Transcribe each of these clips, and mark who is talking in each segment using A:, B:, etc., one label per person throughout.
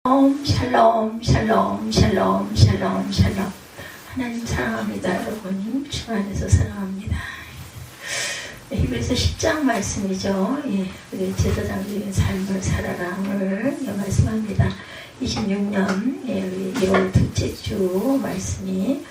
A: 샬롬 샬롬 샬롬 샬롬 샬롬. 하나님 사랑합니다. 여러분 주 안에서 사랑합니다. 히브리서 10장 말씀이죠. 우리 제사장적인 삶을 살아라를 말씀합니다. 26년 1월 둘째 주 말씀이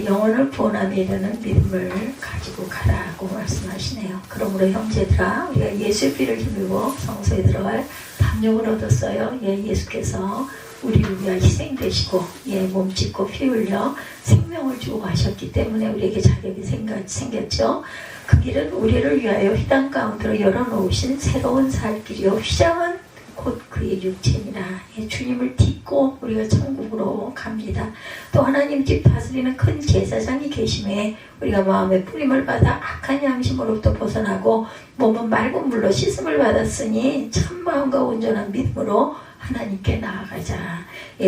A: 영혼을 구원함에 이르는 믿음을 가지고 가라고 말씀하시네요. 그러므로 형제들아, 우리가 예수의 피를 힘입어 성소에 들어갈 담력을 얻었어요. 예수께서 우리를 위하여 희생되시고 몸 찢고 피 흘려 생명을 주고 가셨기 때문에 우리에게 자격이 생겼죠. 그 길은 우리를 위하여 휘장 가운데로 열어놓으신 새로운 살 길이요, 휘장은 곧 그의 육체니라. 주님을 딛고 우리가 천국으로 갑니다. 또 하나님 집 다스리는 큰 제사장이 계심에 우리가 마음의 뿌림을 받아 악한 양심으로부터 벗어나고 몸은 맑은 물로 씻음을 받았으니 참마음과 온전한 믿음으로 하나님께 나아가자.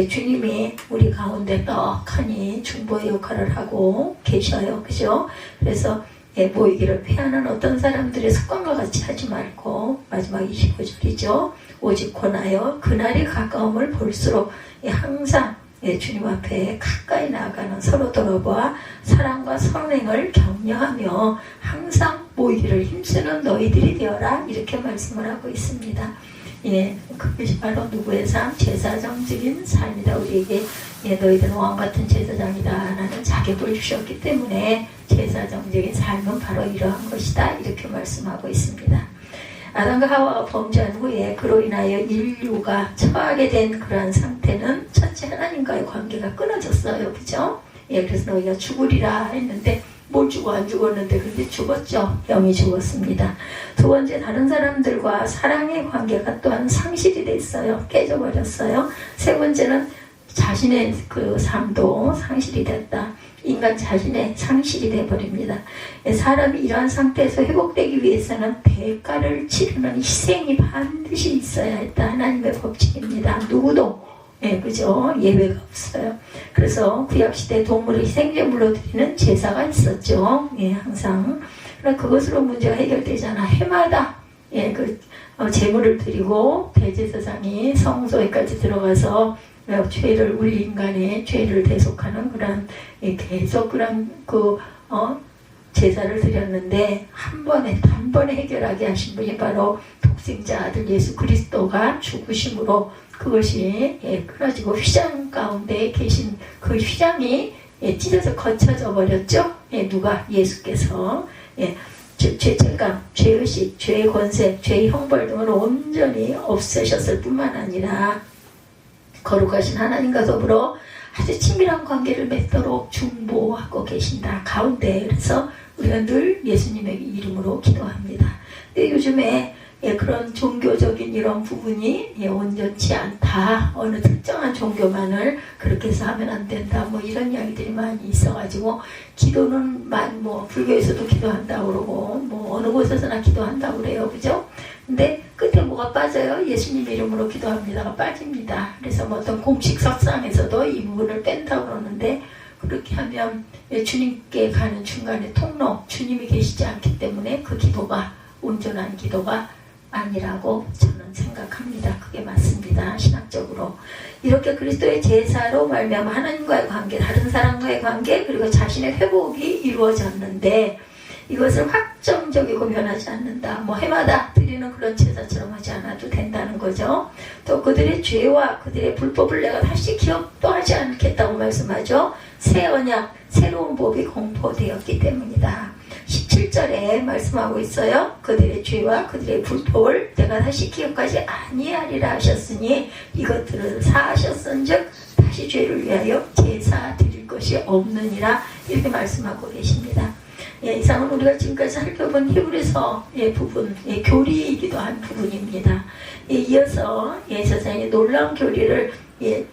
A: 주님이 우리 가운데 떡하니 중보의 역할을 하고 계셔요. 그죠? 그래서 모이기를 패하는 어떤 사람들의 습관과 같이 하지 말고, 마지막 25절이죠. 오직 권하여 그날이 가까움을 볼수록 항상 주님 앞에 가까이 나아가는 서로 돌아보아 사랑과 선행을 격려하며 항상 모이기를 힘쓰는 너희들이 되어라. 이렇게 말씀을 하고 있습니다. 그것이 바로 누구의 삶? 제사장적인 삶이다. 우리에게 너희들은 왕같은 제사장이다 라는 자격을 주셨기 때문에 제사장적인 삶은 바로 이러한 것이다. 이렇게 말씀하고 있습니다. 아담과 하와가 범죄한 후에 그로 인하여 인류가 처하게 된 그러한 상태는 첫째 하나님과의 관계가 끊어졌어요. 그죠? 그래서 너희가 죽으리라 했는데 뭘 죽어 안 죽었는데 근데 죽었죠. 영이 죽었습니다. 두 번째, 다른 사람들과 사랑의 관계가 또한 상실이 됐어요. 깨져버렸어요. 세 번째는 자신의 그 삶도 상실이 됐다. 인간 자신의 상실이 되어버립니다. 사람이 이러한 상태에서 회복되기 위해서는 대가를 치르는 희생이 반드시 있어야 했다. 하나님의 법칙입니다. 누구도 그죠? 예외가 없어요. 그래서 구약시대 동물을 희생제물로 드리는 제사가 있었죠. 항상. 그러나 그것으로 문제가 해결되잖아. 해마다 제물을 드리고 대제사장이 성소에까지 들어가서 죄를, 우리 인간의 죄를 대속하는 그런 계속 그런 제사를 드렸는데 단번에 해결하게 하신 분이 바로 독생자 아들 예수 그리스도가 죽으심으로 그것이 끊어지고 휘장 가운데 계신 그 휘장이 찢어져 거쳐져 버렸죠. 누가? 예수께서. 죄책감, 죄의식, 죄의 권세, 죄의 형벌 등을 온전히 없애셨을 뿐만 아니라 거룩하신 하나님과 더불어 아주 친밀한 관계를 맺도록 중보하고 계신다. 가운데. 그래서 우리가 늘 예수님의 이름으로 기도합니다. 근데 요즘에 그런 종교적인 이런 부분이 온전치 않다. 어느 특정한 종교만을 그렇게 해서 하면 안 된다. 뭐 이런 이야기들이 많이 있어가지고 기도는 불교에서도 기도한다고 그러고 뭐 어느 곳에서나 기도한다고 그래요. 그죠? 근데 끝에 뭐가 빠져요? 예수님 이름으로 기도합니다가 빠집니다. 그래서 어떤 공식 석상에서도 이 부분을 뺀다고 그러는데 그렇게 하면 주님께 가는 중간에 통로, 주님이 계시지 않기 때문에 그 기도가 온전한 기도가 아니라고 저는 생각합니다. 그게 맞습니다. 신학적으로. 이렇게 그리스도의 제사로 말미암아 하나님과의 관계, 다른 사람과의 관계, 그리고 자신의 회복이 이루어졌는데 이것을 확정적이고 변하지 않는다. 해마다 드리는 그런 제사처럼 하지 않아도 된다는 거죠. 또 그들의 죄와 그들의 불법을 내가 다시 기억도 하지 않겠다고 말씀하죠. 새 언약, 새로운 법이 공포되었기 때문이다. 17절에 말씀하고 있어요. 그들의 죄와 그들의 불법을 내가 다시 기억하지 아니하리라 하셨으니 이것들을 사하셨은즉 다시 죄를 위하여 제사 드릴 것이 없느니라. 이렇게 말씀하고 계십니다. 이상은 우리가 지금까지 살펴본 히브리서 부분, 교리이기도 한 부분입니다. 이어서 세상의 놀라운 교리를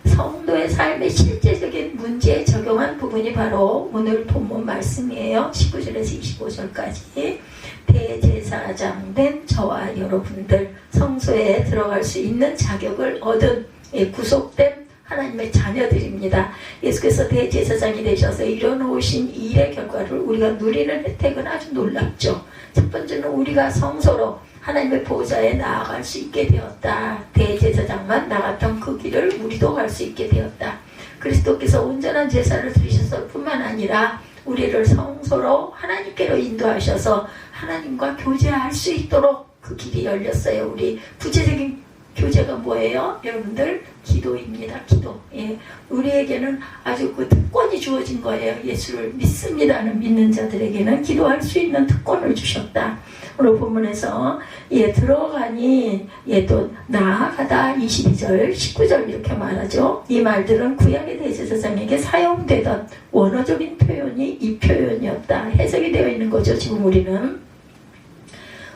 A: 성도의 삶의 실제적인 문제에 적용한 부분이 바로 오늘 본문 말씀이에요. 19절에서 25절까지. 대제사장 된 저와 여러분들, 성소에 들어갈 수 있는 자격을 얻은 구속된 하나님의 자녀들입니다. 예수께서 대제사장이 되셔서 이뤄놓으신 일의 결과를 우리가 누리는 혜택은 아주 놀랍죠. 첫 번째는 우리가 성소로 하나님의 보좌에 나아갈 수 있게 되었다. 대제사장만 나갔던 그 길을 우리도 갈 수 있게 되었다. 그리스도께서 온전한 제사를 드리셨을 뿐만 아니라 우리를 성소로 하나님께로 인도하셔서 하나님과 교제할 수 있도록 그 길이 열렸어요. 우리 구체적인 교제가 뭐예요? 여러분들, 기도입니다. 기도. 예. 우리에게는 아주 그 특권이 주어진 거예요. 예수를 믿습니다는 믿는 자들에게는 기도할 수 있는 특권을 주셨다. 오늘 본문에서 들어가니 또 나아가다 22절 19절 이렇게 말하죠. 이 말들은 구약의 대제사장에게 사용되던 원어적인 표현이 이 표현이었다. 해석이 되어 있는 거죠. 지금 우리는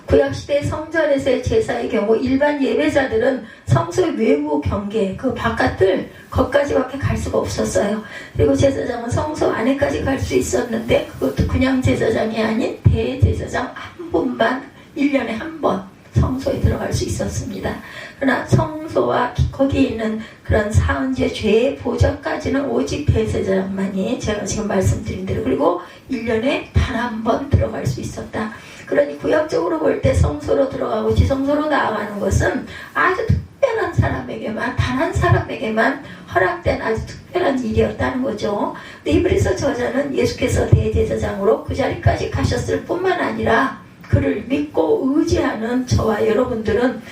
A: 구약시대 성전에서의 제사의 경우 일반 예배자들은 성소의 외부 경계, 그 바깥을 거기까지밖에 갈 수가 없었어요. 그리고 제사장은 성소 안에까지 갈 수 있었는데 그것도 그냥 제사장이 아닌 대제사장 한 분만 1년에 한 번 성소에 들어갈 수 있었습니다. 그러나 성소와 거기에 있는 그런 사은제 죄의 보좌까지는 오직 대제사장만이 제가 지금 말씀드린 대로 그리고 1년에 단 한 번 들어갈 수 있었다. 그러니 구약적으로 볼 때 성소로 들어가고 지성소로 나아가는 것은 아주 특별한 사람에게만 단 한 사람에게만 허락된 아주 특별한 일이었다는 거죠. 근데 히브리서 저자는 예수께서 대제사장으로 그 자리까지 가셨을 뿐만 아니라 그를 믿고 의지하는 저와 여러분들은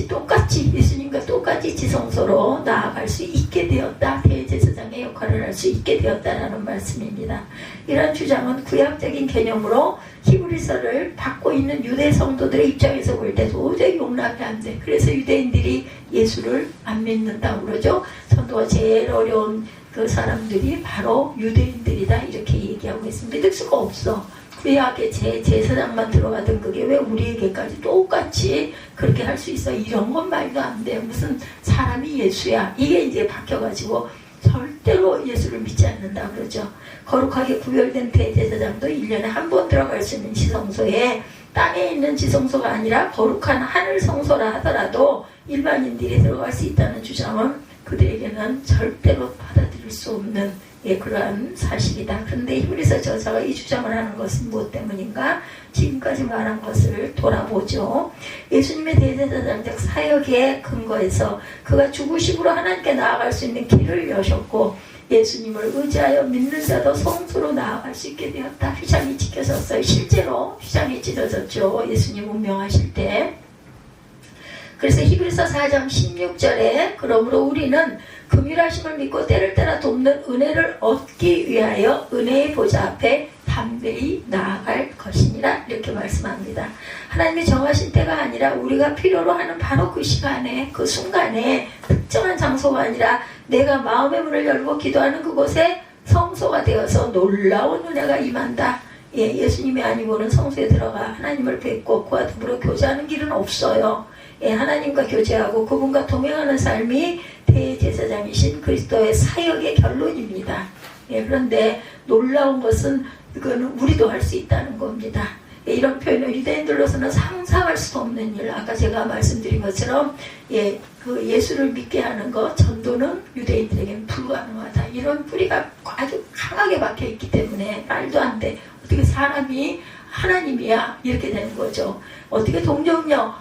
A: 똑같이 예수님과 똑같이 지성소로 나아갈 수 있게 되었다. 대제사장의 역할을 할 수 있게 되었다라는 말씀입니다. 이런 주장은 구약적인 개념으로 히브리서를 받고 있는 유대 성도들의 입장에서 볼 때 도저히 용납이 안 돼. 그래서 유대인들이 예수를 안 믿는다고 그러죠. 전도가 제일 어려운 그 사람들이 바로 유대인들이다 이렇게 얘기하고 있습니다. 믿을 수가 없어. 구약의 제사장만 들어가던 그게 왜 우리에게까지 똑같이 그렇게 할 수 있어? 이런 건 말도 안 돼. 무슨 사람이 예수야. 이게 이제 바뀌어가지고 절대로 예수를 믿지 않는다 그러죠. 거룩하게 구별된 대제사장도 1년에 한 번 들어갈 수 있는 지성소에 땅에 있는 지성소가 아니라 거룩한 하늘 성소라 하더라도 일반인들이 들어갈 수 있다는 주장은 그들에게는 절대로 받아들일 수 없는 그러한 사실이다. 그런데 히브리서 저자가 이 주장을 하는 것은 무엇 때문인가? 지금까지 말한 것을 돌아보죠. 예수님의 대제사장적 사역의 근거에서 그가 죽으심으로 하나님께 나아갈 수 있는 길을 여셨고 예수님을 의지하여 믿는 자도 성소로 나아갈 수 있게 되었다. 휘장이 지켜졌어요. 실제로 휘장이 찢어졌죠. 예수님 운명하실 때. 그래서 히브리서 4장 16절에 그러므로 우리는 긍휼하심을 믿고 때를 따라 돕는 은혜를 얻기 위하여 은혜의 보좌 앞에 담대히 나아갈 것이니라 이렇게 말씀합니다. 하나님이 정하신 때가 아니라 우리가 필요로 하는 바로 그 시간에 그 순간에 특정한 장소가 아니라 내가 마음의 문을 열고 기도하는 그곳에 성소가 되어서 놀라운 은혜가 임한다. 예수님이 아니고는 성소에 들어가 하나님을 뵙고 그와 더불어 교제하는 길은 없어요. 하나님과 교제하고 그분과 동행하는 삶이 대제사장이신 그리스도의 사역의 결론입니다. 그런데 놀라운 것은 그거는 우리도 할 수 있다는 겁니다. 이런 표현은 유대인들로서는 상상할 수 없는 일. 아까 제가 말씀드린 것처럼 그 예수를 믿게 하는 것, 전도는 유대인들에게는 불가능하다. 이런 뿌리가 아주 강하게 박혀있기 때문에 말도 안 돼. 어떻게 사람이 하나님이야 이렇게 되는 거죠. 어떻게 동정녀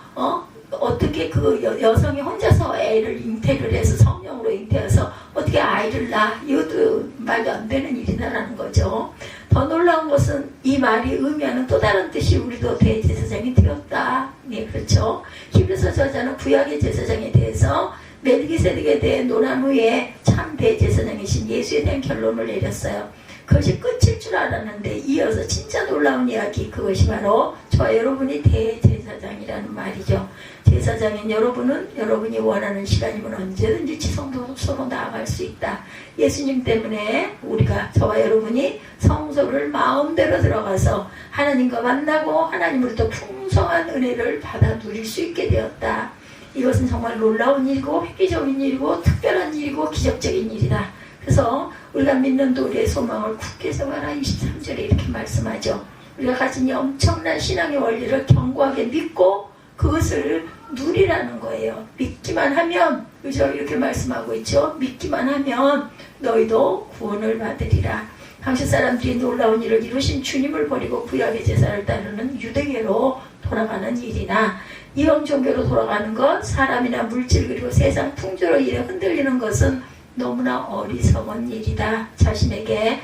A: 어떻게 그 여성이 혼자서 애를 잉태를 해서 성령으로 잉태해서 어떻게 아이를 낳아? 이것도 말도 안 되는 일이다라는 거죠. 더 놀라운 것은 이 말이 의미하는 또 다른 뜻이 우리도 대제사장이 되었다. 그렇죠. 히브리서 저자는 구약의 제사장에 대해서 멜기세덱에 대해 논한 후에 참 대제사장이신 예수에 대한 결론을 내렸어요. 그것이 끝일 줄 알았는데 이어서 진짜 놀라운 이야기, 그것이 바로 저와 여러분이 대제사장이라는 말이죠. 제사장인 여러분은 여러분이 원하는 시간이면 언제든지 지성소로 나아갈 수 있다. 예수님 때문에 우리가 저와 여러분이 성소를 마음대로 들어가서 하나님과 만나고 하나님으로부터 풍성한 은혜를 받아 누릴 수 있게 되었다. 이것은 정말 놀라운 일이고 획기적인 일이고 특별한 일이고 기적적인 일이다. 그래서 우리가 믿는 우리의 소망을 굳게 세워라 23절에 이렇게 말씀하죠. 우리가 가진 이 엄청난 신앙의 원리를 견고하게 믿고 그것을 누리라는 거예요. 믿기만 하면, 그죠? 이렇게 말씀하고 있죠. 믿기만 하면 너희도 구원을 받으리라. 당시 사람들이 놀라운 일을 이루신 주님을 버리고 구약의 제사를 따르는 유대계로 돌아가는 일이나 이형 종교로 돌아가는 것, 사람이나 물질 그리고 세상 풍조로 인해 흔들리는 것은 너무나 어리석은 일이다. 자신에게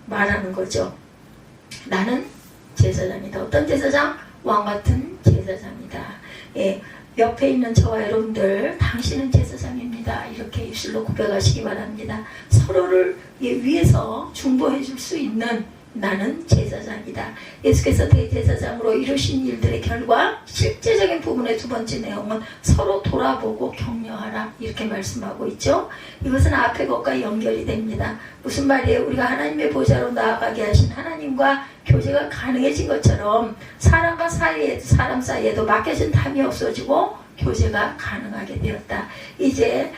A: 말하는 거죠. 나는 제사장이다. 어떤 제사장? 왕같은 제사장이다. 옆에 있는 저와 여러분들, 당신은 제사장입니다. 이렇게 입술로 고백하시기 바랍니다. 서로를 위해서 중보해 줄 수 있는 나는 제사장이다. 예수께서 대제사장으로 이루신 일들의 결과, 실제적인 부분의 두 번째 내용은 서로 돌아보고 격려하라. 이렇게 말씀하고 있죠. 이것은 앞의 것과 연결이 됩니다. 무슨 말이에요? 우리가 하나님의 보좌로 나아가게 하신 하나님과 교제가 가능해진 것처럼 사람과 사람 사이에도 맡겨진 담이 없어지고 교제가 가능하게 되었다. 이제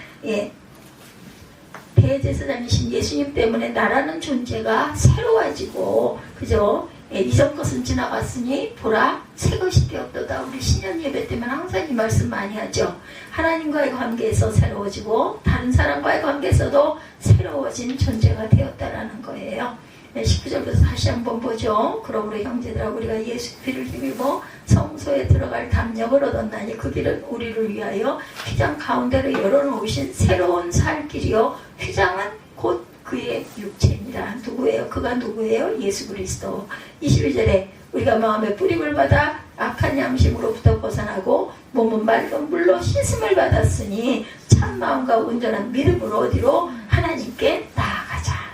A: 대제사장이신 예수님 때문에 나라는 존재가 새로워지고, 그죠? 이전 것은 지나갔으니 보라 새 것이 되었도다. 우리 신년 예배 때문에 항상 이 말씀 많이 하죠. 하나님과의 관계에서 새로워지고 다른 사람과의 관계에서도 새로워진 존재가 되었다라는 거예요. 19절부터 다시 한번 보죠. 그러므로 형제들아, 우리가 예수 피를 힘입어 성소에 들어갈 담력을 얻었나니 그 길은 우리를 위하여 휘장 가운데로 열어놓으신 새로운 살 길이요, 휘장은 곧 그의 육체입니다. 누구예요? 그가 누구예요? 예수 그리스도. 22절에 우리가 마음의 뿌림을 받아 악한 양심으로부터 벗어나고 몸은 맑은 물로 씻음을 받았으니 참 마음과 온전한 믿음으로 어디로? 하나님께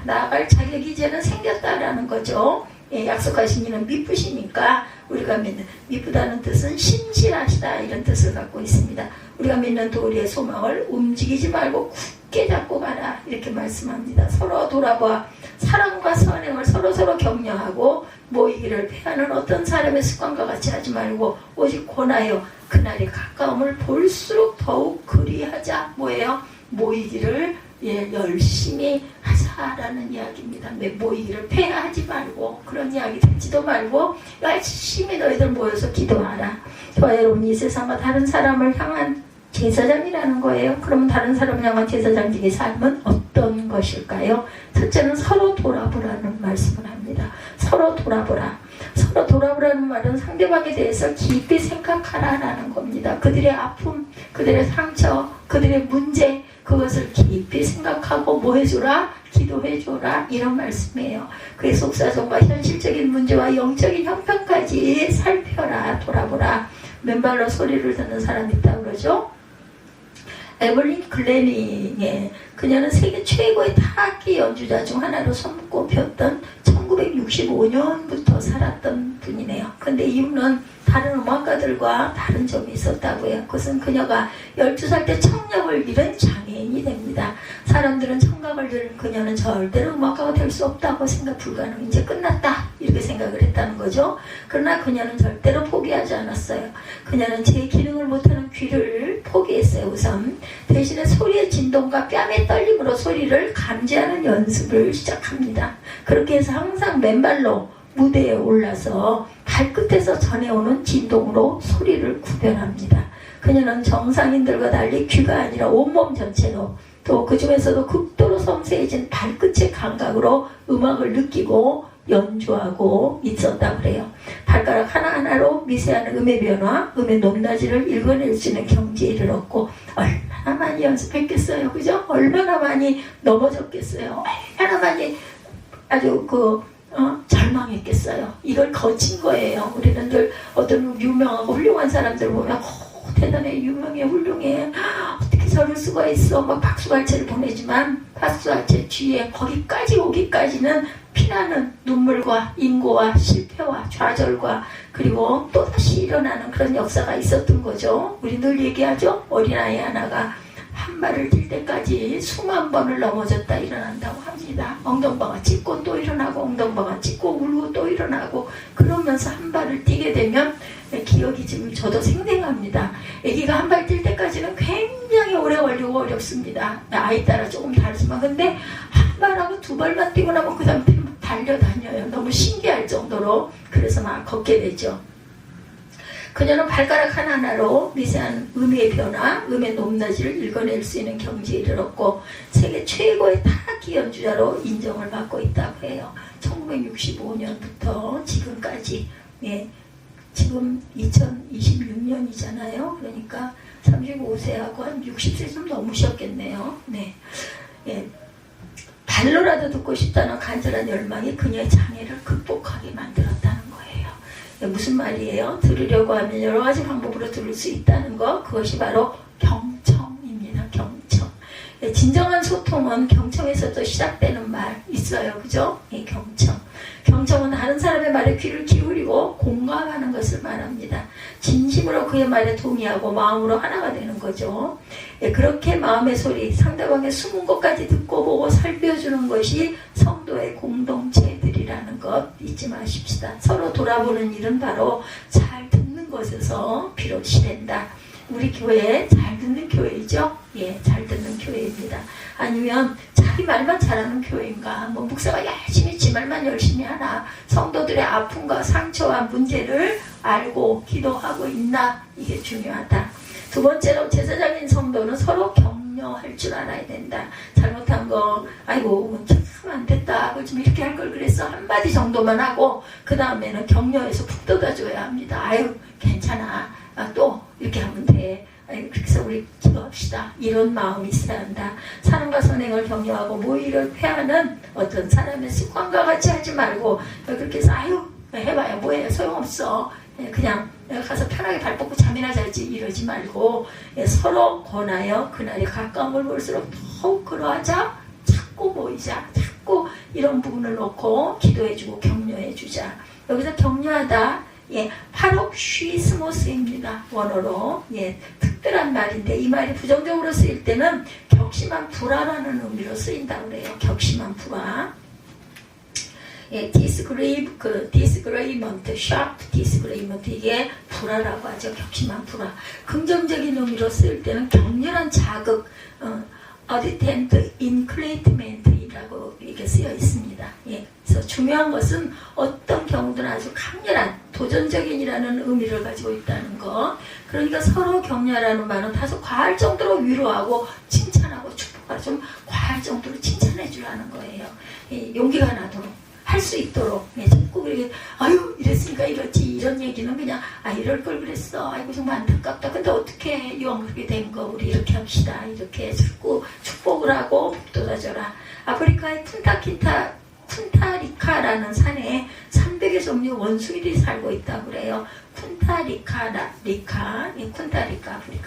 A: 나아갈 자격이 이제는 생겼다라는 거죠. 약속하신 이는 미쁘시니까 우리가 믿는, 미쁘다는 뜻은 신실하시다 이런 뜻을 갖고 있습니다. 우리가 믿는 도리의 소망을 움직이지 말고 굳게 잡고 가라 이렇게 말씀합니다. 서로 돌아봐 사랑과 선행을 서로 격려하고 모이기를 패하는 어떤 사람의 습관과 같이 하지 말고 오직 권하여 그날의 가까움을 볼수록 더욱 그리하자. 뭐예요? 모이기를 열심히 하자라는 이야기입니다. 모이기를 폐하지 말고 그런 이야기 듣지도 말고 열심히 너희들 모여서 기도하라. 저와 여러분이 이 세상과 다른 사람을 향한 제사장이라는 거예요. 그러면 다른 사람을 향한 제사장직의 삶은 어떤 것일까요? 첫째는 서로 돌아보라는 말씀을 합니다. 서로 돌아보라. 서로 돌아보라는 말은 상대방에 대해서 깊이 생각하라라는 겁니다. 그들의 아픔, 그들의 상처, 그들의 문제, 그것을 깊이 생각하고 뭐 해줘라? 기도해줘라. 이런 말씀이에요. 그의 속사정과 현실적인 문제와 영적인 형편까지 살펴라. 돌아보라. 맨발로 소리를 듣는 사람이 있다고 그러죠. 에블린 글래닝, 그녀는 세계 최고의 타악기 연주자 중 하나로 손꼽혔던 1965년부터 살았던 분이네요. 근데 이분은 다른 음악가들과 다른 점이 있었다고 해요. 그것은 그녀가 12살 때 청력을 잃은 장애인이 됩니다. 사람들은 청각을 잃은 그녀는 절대로 음악가가 될 수 없다고 생각 불가능, 이제 끝났다 이렇게 생각을 했다는 거죠. 그러나 그녀는 절대로 포기하지 않았어요. 그녀는 제 기능을 못하는 귀를 포기했어요. 우선 대신에 소리의 진동과 뺨의 떨림으로 소리를 감지하는 연습을 시작합니다. 그렇게 해서 항상 맨발로 무대에 올라서 발끝에서 전해오는 진동으로 소리를 구별합니다. 그녀는 정상인들과 달리 귀가 아니라 온몸 전체로, 또 그 중에서도 극도로 섬세해진 발끝의 감각으로 음악을 느끼고 연주하고 있었다고 그래요. 발가락 하나하나로 미세한 음의 변화, 음의 높낮이를 읽어낼 수 있는 경지에 이르렀고, 얼마나 많이 연습했겠어요. 그죠? 얼마나 많이 넘어졌겠어요. 얼마나 많이 아주 절망했겠어요. 이걸 거친 거예요. 우리는 늘 어떤 유명하고 훌륭한 사람들 보면 대단해, 유명해, 훌륭해, 어떻게 저럴 수가 있어, 막 박수갈채를 보내지만 박수갈채 뒤에 거기까지 오기까지는 피나는 눈물과 인고와 실패와 좌절과 그리고 또다시 일어나는 그런 역사가 있었던 거죠. 우리 늘 얘기하죠. 어린아이 하나가 한 발을 뛸 때까지 수만 번을 넘어졌다 일어난다고 합니다. 엉덩방아 찢고 또 일어나고 엉덩방아 찢고 울고 또 일어나고 그러면서 한 발을 뛰게 되면 기억이 지금 저도 생생합니다. 아기가 한 발 뛸 때까지는 굉장히 오래 걸리고 어렵습니다. 아이 따라 조금 다르지만 근데 한 발하고 두 발만 뛰고 나면 그 다음 달려다녀요. 너무 신기할 정도로. 그래서 막 걷게 되죠. 그녀는 발가락 하나하나로 미세한 음의 변화, 음의 높낮이를 읽어낼 수 있는 경지에 이르렀고 세계 최고의 타악기 연주자로 인정을 받고 있다고 해요. 1965년부터 지금까지 지금 2026년이잖아요. 그러니까 35세하고 한 60세 좀 넘으셨겠네요. 네. 예. 발로라도 듣고 싶다는 간절한 열망이 그녀의 장애를 극복하게 만들었다는 거예요. 예, 무슨 말이에요? 들으려고 하면 여러 가지 방법으로 들을 수 있다는 것, 그것이 바로 경청입니다. 경청. 예, 진정한 소통은 경청에서도 시작되는 말 있어요. 그죠? 예, 경청. 경청은 다른 사람의 말에 귀를 기울이고 공감하는 것을 말합니다. 진심으로 그의 말에 동의하고 마음으로 하나가 되는 거죠. 예, 그렇게 마음의 소리, 상대방의 숨은 것까지 듣고 보고 살펴주는 것이 성도의 공동체들이라는 것 잊지 마십시다. 서로 돌아보는 일은 바로 잘 듣는 것에서 비롯이 된다. 우리 교회 잘 듣는 교회이죠? 예, 잘 듣는 교회입니다. 아니면 자기 말만 잘하는 교회인가? 뭐 목사가 열심히 지 말만 열심히 하나? 성도들의 아픔과 상처와 문제를 알고 기도하고 있나? 이게 중요하다. 두 번째로 제사장인 성도는 서로 격려할 줄 알아야 된다. 잘못한 거, 아이고 참 안 됐다, 좀 이렇게 할 걸 그랬어, 한마디 정도만 하고 그 다음에는 격려해서 푹 뜯어줘야 합니다. 아유 괜찮아, 또 이렇게 하면 돼, 그래서 우리 기도합시다, 이런 마음이 있어야 한다. 사랑과 선행을 격려하고 모의를 폐하는 어떤 사람의 습관과 같이 하지 말고 그렇게 해서 아유 해봐야 뭐해, 소용없어, 그냥 내가 가서 편하게 발 뻗고 잠이나 자지, 이러지 말고 서로 권하여 그날이 가까움을 볼수록 더욱 그러하자, 자꾸 모이자, 자꾸 이런 부분을 놓고 기도해주고 격려해주자. 여기서 격려하다, 예, 파록쉬스모스입니다. 원어로. 예, 특별한 말인데 이 말이 부정적으로 쓰일 때는 격심한 불화라는 의미로 쓰인다고 그래요. 격심한 불화. 예, disagreement, sharp disagreement, 이게 불화라고 하죠. 격심한 불화. 긍정적인 의미로 쓰일 때는 격렬한 자극, ardent encouragement이라고 이렇게 쓰여 있습니다. 예, 그래서 중요한 것은 어떤 경우든 아주 강렬한 도전적인이라는 의미를 가지고 있다는 거. 그러니까 서로 격려하라는 말은 다소 과할 정도로 위로하고 칭찬하고 축복하고 좀 과할 정도로 칭찬해 주라는 거예요. 예, 용기가 나도록, 할 수 있도록. 예, 자꾸 그렇게 아유 이랬으니까 이렇지, 이런 얘기는 그냥 이럴 걸 그랬어, 아이고 정말 안타깝다, 근데 어떻게 이왕 그렇게 된 거 우리 이렇게 합시다, 이렇게 자꾸 축복을 하고 북돋아줘라. 아프리카의 쿤타리카라는 산에 300의 종류 원숭이들이 살고 있다고 그래요. 쿤타리카, 아프리카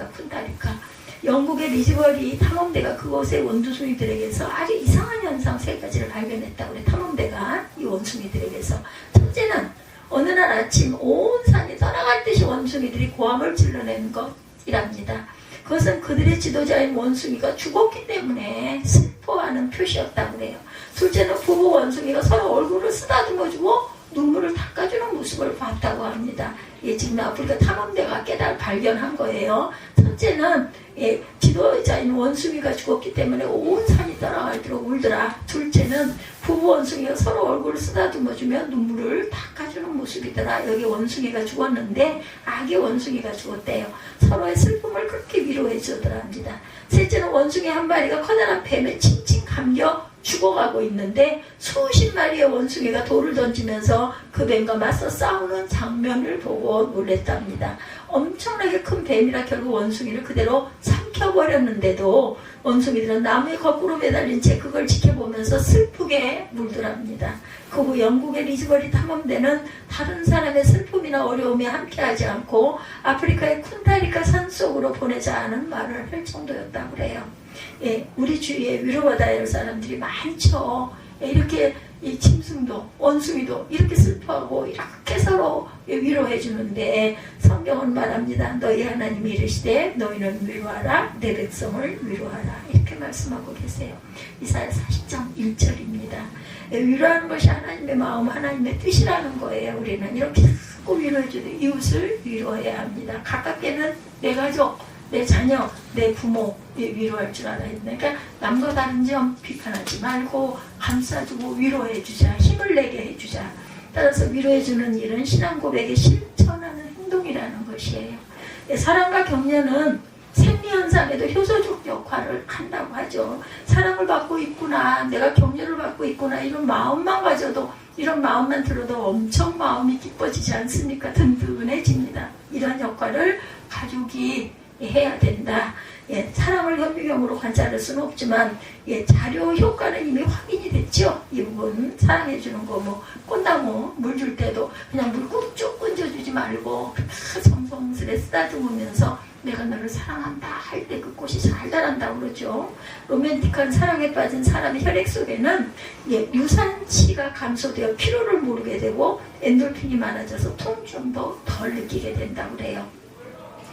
A: 쿤타리카. 영국의 리즈버리 탐험대가 그곳의 원숭이들에게서 아주 이상한 현상 3가지를 발견했다고 그래. 탐험대가 이 원숭이들에게서. 첫째는 어느 날 아침 온 산이 떠나갈 듯이 원숭이들이 고함을 질러내는 것이랍니다. 그것은 그들의 지도자인 원숭이가 죽었기 때문에 슬퍼하는 표시였다고 그래요. 둘째는 부부 원숭이가 서로 얼굴을 쓰다듬어주고 눈물을 닦아주는 모습을 봤다고 합니다. 예, 지금 아프리카 탐험대가 발견한 거예요. 첫째는 지도자인 원숭이가 죽었기 때문에 온 산이 따라갈도록 울더라. 둘째는 부부 원숭이가 서로 얼굴을 쓰다듬어주며 눈물을 닦아주는 모습이더라. 여기 원숭이가 죽었는데 아기 원숭이가 죽었대요. 서로의 슬픔을 그렇게 위로해 주더라 합니다. 셋째는 원숭이 한 마리가 커다란 뱀에 칭칭 감겨 죽어가고 있는데 수십 마리의 원숭이가 돌을 던지면서 그 뱀과 맞서 싸우는 장면을 보고 놀랬답니다. 엄청나게 큰 뱀이라 결국 원숭이를 그대로 삼켜버렸는데도 원숭이들은 나무에 거꾸로 매달린 채 그걸 지켜보면서 슬프게 울더랍니다. 그 후 영국의 리즈버리 탐험대는 다른 사람의 슬픔이나 어려움에 함께하지 않고 아프리카의 쿤타리카 산속으로 보내자 하는 말을 할 정도였다고 그래요. 예, 우리 주위에 위로받아야 할 사람들이 많죠. 예, 이렇게 이 짐승도 원숭이도 이렇게 슬퍼하고 이렇게 서로 위로해 주는데 성경은 말합니다. 너희 하나님이 이르시되 너희는 위로하라, 내 백성을 위로하라, 이렇게 말씀하고 계세요. 이사야 40장 1절입니다. 예, 위로하는 것이 하나님의 마음, 하나님의 뜻이라는 거예요. 우리는 이렇게 자꾸 위로해 주는 이웃을 위로해야 합니다. 가깝게는 내 가족, 내 자녀, 내 부모 위로할 줄 알아야 된다. 그러니까 남과 다른 점 비판하지 말고 감싸주고 위로해주자, 힘을 내게 해주자. 따라서 위로해주는 일은 신앙 고백에 실천하는 행동이라는 것이에요. 사랑과 격려는 생명 심리현상에도 효소적 역할을 한다고 하죠. 사랑을 받고 있구나, 내가 격려를 받고 있구나, 이런 마음만 가져도, 이런 마음만 들어도 엄청 마음이 기뻐지지 않습니까? 든든해집니다. 이런 역할을 가족이 해야 된다. 예, 사랑을 현미경으로 관찰할 수는 없지만, 예, 자료 효과는 이미 확인이 됐죠. 이 부분 사랑해주는 거, 뭐 꽃나무 물 줄 때도 그냥 물 꾹쭉 얹어주지 말고 정성스레 쓰다듬으면서 내가 너를 사랑한다 할 때 그 꽃이 잘 자란다고 그러죠. 로맨틱한 사랑에 빠진 사람의 혈액 속에는, 예, 유산치가 감소되어 피로를 모르게 되고 엔돌핀이 많아져서 통증도 덜 느끼게 된다고 그래요.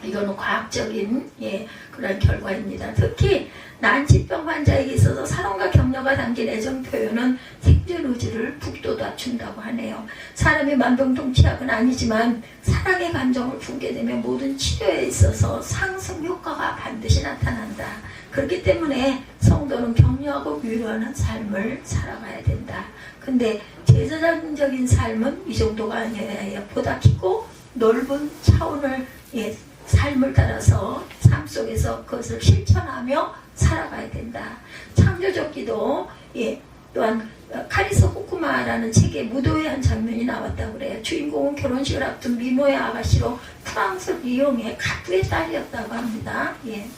A: 이거는 과학적인, 예, 그런 결과입니다. 특히 난치병 환자에게 있어서 사랑과 격려가 담긴 애정 표현은 생존 의지를 북돋아준다고 하네요. 사람이 만병통치약은 아니지만 사랑의 감정을 품게 되면 모든 치료에 있어서 상승 효과가 반드시 나타난다. 그렇기 때문에 성도는 격려하고 위로하는 삶을 살아가야 된다. 근데 제사장적인 삶은 이 정도가 아니어야 해요. 보다 깊고 넓은 차원을, 예, 삶을 따라서 삶 속에서 그것을 실천하며 살아가야 된다. 창조적 기도, 예, 또한 카리스 호쿠마라는 책에 무도의 한 장면이 나왔다고 그래요. 주인공은 결혼식을 앞둔 미모의 아가씨로 프랑스 리옹의 가부의 딸이었다고 합니다. 예.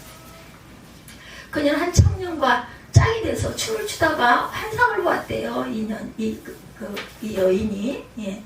A: 그녀는 한 청년과 짝이 돼서 춤을 추다가 환상을 보았대요. 이 여인이. 예.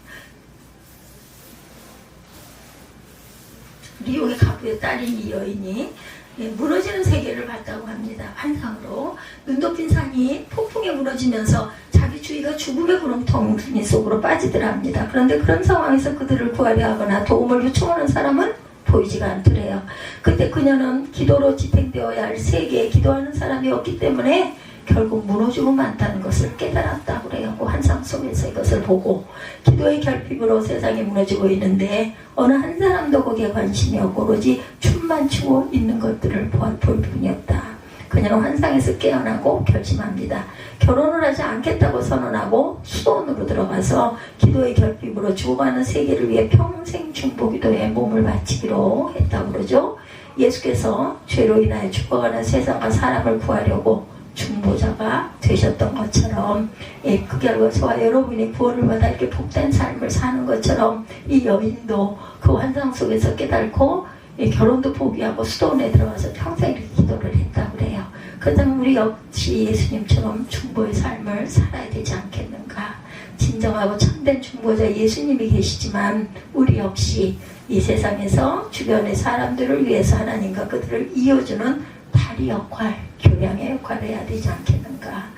A: 리옹의 가부의 딸인 이 여인이, 예, 무너지는 세계를 봤다고 합니다. 환상으로. 눈 덮인 산이 폭풍에 무너지면서 자기 주위가 죽음의 구렁텅이 속으로 빠지더라 합니다. 그런데 그런 상황에서 그들을 구하려 하거나 도움을 요청하는 사람은 보이지가 않더래요. 그때 그녀는 기도로 지탱되어야 할 세계에 기도하는 사람이 없기 때문에 결국 무너지고 많다는 것을 깨달았다고 그래요. 그 환상 속에서 이것을 보고 기도의 결핍으로 세상이 무너지고 있는데 어느 한 사람도 거기에 관심이 없고 오로지 춤만 추고 있는 것들을 볼 뿐이었다. 그녀는 환상에서 깨어나고 결심합니다. 결혼을 하지 않겠다고 선언하고 수도원으로 들어가서 기도의 결핍으로 죽어가는 세계를 위해 평생 중보기도에 몸을 바치기로 했다고 그러죠. 예수께서 죄로 인하여 죽어가는 세상과 사람을 구하려고 중보자가 되셨던 것처럼, 예, 그 결과 저와 여러분이 구원을 받아 이렇게 복된 삶을 사는 것처럼 이 여인도 그 환상 속에서 깨닫고, 예, 결혼도 포기하고 수도원에 들어가서 평생 이렇게 기도를 했다고 그래요. 그렇다면 우리 역시 예수님처럼 중보의 삶을 살아야 되지 않겠는가. 진정하고 참된 중보자 예수님이 계시지만 우리 역시 이 세상에서 주변의 사람들을 위해서 하나님과 그들을 이어주는 다리 역할, 교량의 역할을 해야 되지 않겠는가.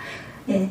A: 예,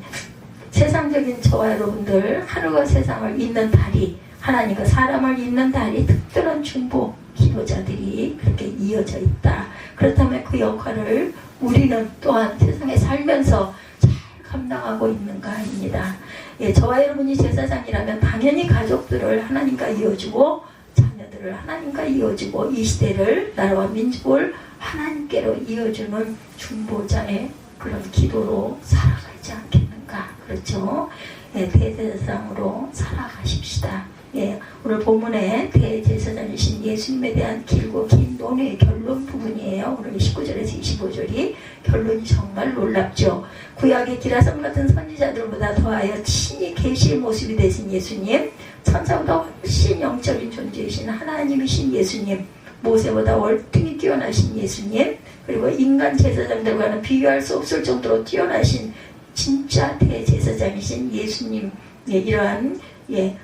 A: 세상적인 저와 여러분들, 하늘과 세상을 잇는 다리, 하나님과 사람을 잇는 다리, 특별한 중보 기도자들이 그렇게 이어져 있다. 그렇다면 그 역할을 우리는 또한 세상에 살면서 잘 감당하고 있는가 아닙니다. 예, 저와 여러분이 제사장이라면 당연히 가족들을 하나님과 이어주고 자녀들을 하나님과 이어주고 이 시대를, 나라와 민족을 하나님께로 이어주는 중보자의 그런 기도로 살아가지 않겠는가. 그렇죠? 예, 대제사장으로 살아가십시다. 예, 오늘 본문에 대제사장이신 예수님에 대한 길고 긴 논의의 결론 부분이에요. 오늘 19절에서 25절이 결론이 정말 놀랍죠. 구약의 기라성 같은 선지자들보다 더하여 친히 계시의 모습이 되신 예수님, 천사보다 훨씬 영적인 존재이신 하나님이신 예수님, 모세보다 월등히 뛰어나신 예수님, 그리고 인간 제사장들과는 비교할 수 없을 정도로 뛰어나신 진짜 대제사장이신 예수님, 예, 이러한, 예,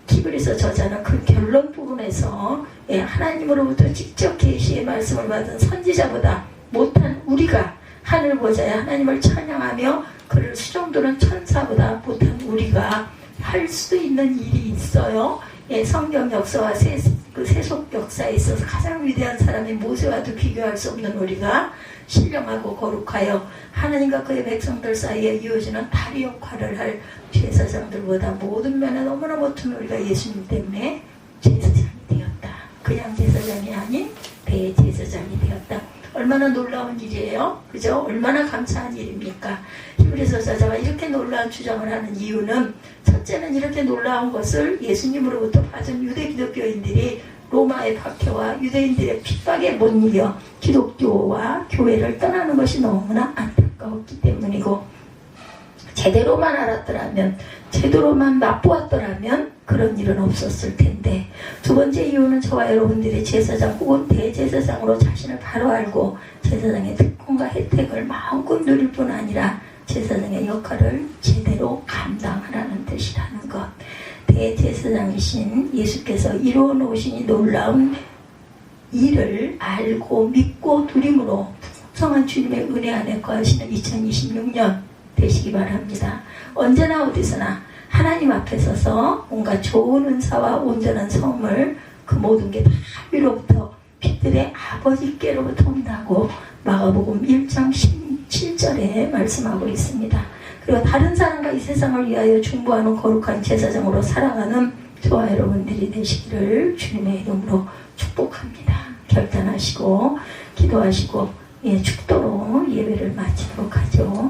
A: 히브리서 저자는 그 결론 부분에서, 예, 하나님으로부터 직접 계시의 말씀을 받은 선지자보다 못한 우리가, 하늘 보좌에 하나님을 찬양하며 그를 수종드는 천사보다 못한 우리가 할 수 있는 일이 있어요. 예, 성경 역사와 세속 역사에 있어서 가장 위대한 사람이 모세와도 비교할 수 없는 우리가 신령하고 거룩하여 하나님과 그의 백성들 사이에 이어지는 다리 역할을 할 제사장들보다 모든 면에 너무나 못한 우리가 예수님 때문에 제사장이 되었다. 그냥 제사장이 아닌 대제사장이 되었다. 얼마나 놀라운 일이에요. 그죠? 얼마나 감사한 일입니까? 히브리서 저자가 이렇게 놀라운 주장을 하는 이유는, 첫째는 이렇게 놀라운 것을 예수님으로부터 받은 유대 기독교인들이 로마의 박해와 유대인들의 핍박에 못 이겨 기독교와 교회를 떠나는 것이 너무나 안타까웠기 때문이고, 제대로만 알았더라면, 제대로만 맛보았더라면 그런 일은 없었을 텐데, 두 번째 이유는 저와 여러분들이 제사장 혹은 대제사장으로 자신을 바로 알고 제사장의 특권과 혜택을 마음껏 누릴 뿐 아니라 제사장의 역할을 제대로 감당하라는 뜻이라는 것. 대제사장이신 예수께서 이루어 놓으신 이 놀라운 일을 알고 믿고 누림으로 풍성한 주님의 은혜 안에 거하시는 2026년 되시기 바랍니다. 언제나 어디서나 하나님 앞에 서서 뭔가 좋은 은사와 온전한 성을, 그 모든 게 다 위로부터 빛들의 아버지께로부터 온다고 마가복음 1장 17절에 말씀하고 있습니다. 그리고 다른 사람과 이 세상을 위하여 중보하는 거룩한 제사장으로 살아가는 저와 여러분들이 되시기를 주님의 이름으로 축복합니다. 결단하시고 기도하시고 축도로 예배를 마치도록 하죠.